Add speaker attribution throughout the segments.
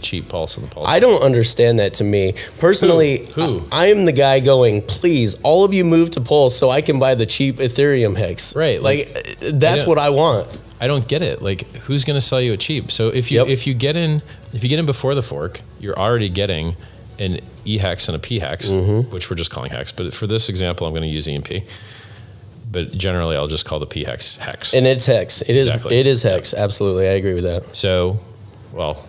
Speaker 1: cheap pulse on the pulse.
Speaker 2: I don't understand that. To me personally,
Speaker 1: Who?
Speaker 2: I am the guy going, please, all of you move to Pulse so I can buy the cheap Ethereum hex.
Speaker 1: Right,
Speaker 2: Like that's what I want.
Speaker 1: I don't get it. Like, who's going to sell you a cheap? So if you get in before the fork, you're already getting an eHEX and a pHEX, which we're just calling hex. But for this example, I'm going to use EMP. But generally, I'll just call the pHEX hex.
Speaker 2: And it's hex. It is hex.
Speaker 1: Yep.
Speaker 2: Absolutely, I agree with that.
Speaker 1: So, well,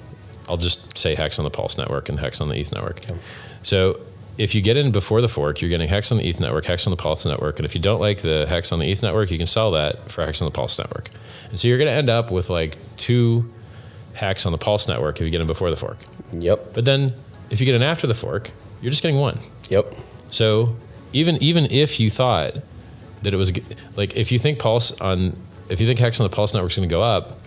Speaker 1: I'll just say hex on the Pulse network and hex on the ETH network.
Speaker 2: Okay.
Speaker 1: So if you get in before the fork, you're getting hex on the ETH network, hex on the Pulse network. And if you don't like the hex on the ETH network, you can sell that for hex on the Pulse network. And so you're going to end up with like 2 hex on the Pulse network if you get in before the fork.
Speaker 2: Yep.
Speaker 1: But then if you get in after the fork, you're just getting 1.
Speaker 2: Yep.
Speaker 1: So even if you thought that it was like, if you think hex on the Pulse network is going to go up,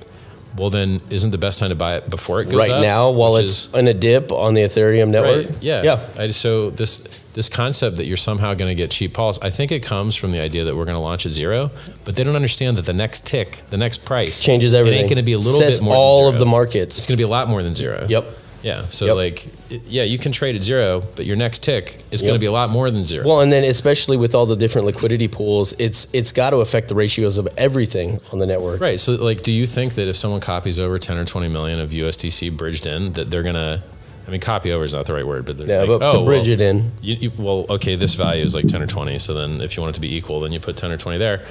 Speaker 1: well, then isn't the best time to buy it before it goes up?
Speaker 2: Right now, while it's in a dip on the Ethereum network?
Speaker 1: Right, yeah. So this concept that you're somehow going to get cheap pulse, I think it comes from the idea that we're going to launch at 0, but they don't understand that the next tick, the next price,
Speaker 2: changes everything.
Speaker 1: It ain't going to be a little
Speaker 2: Sets
Speaker 1: bit more
Speaker 2: all
Speaker 1: than 0.
Speaker 2: of the markets.
Speaker 1: It's going to be a lot more than 0.
Speaker 2: Yep.
Speaker 1: Yeah. So you can trade at 0, but your next tick is going to be a lot more than 0.
Speaker 2: Well, and then especially with all the different liquidity pools, it's got to affect the ratios of everything on the network.
Speaker 1: Right. So like, do you think that if someone copies over 10 or 20 million of USDC bridged in, that they're going to, I mean, copy over is not the right word, but they're like,
Speaker 2: but to bridge it in.
Speaker 1: Okay, this value is like 10 or 20. So then if you want it to be equal, then you put 10 or 20 there.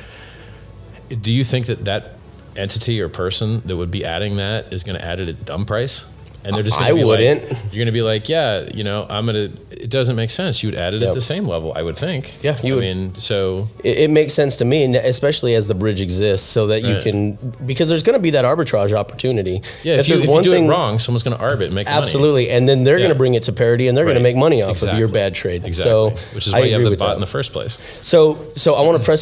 Speaker 1: Do you think that entity or person that would be adding that is going to add it at dumb price? And they're just going to be
Speaker 2: wouldn't.
Speaker 1: Like, you're going to be like, yeah, it doesn't make sense. You would add it at the same level, I would think.
Speaker 2: Yeah, you would.
Speaker 1: I mean, so.
Speaker 2: It makes sense to me, and especially as the bridge exists, so that you can, because there's going to be that arbitrage opportunity.
Speaker 1: Yeah, if you do it wrong, someone's going to arb it and make money.
Speaker 2: Absolutely, and then they're going to bring it to parity, and they're going to make money off of your bad trade.
Speaker 1: Exactly.
Speaker 2: So
Speaker 1: which is why you have the bot in the first place.
Speaker 2: So I want to press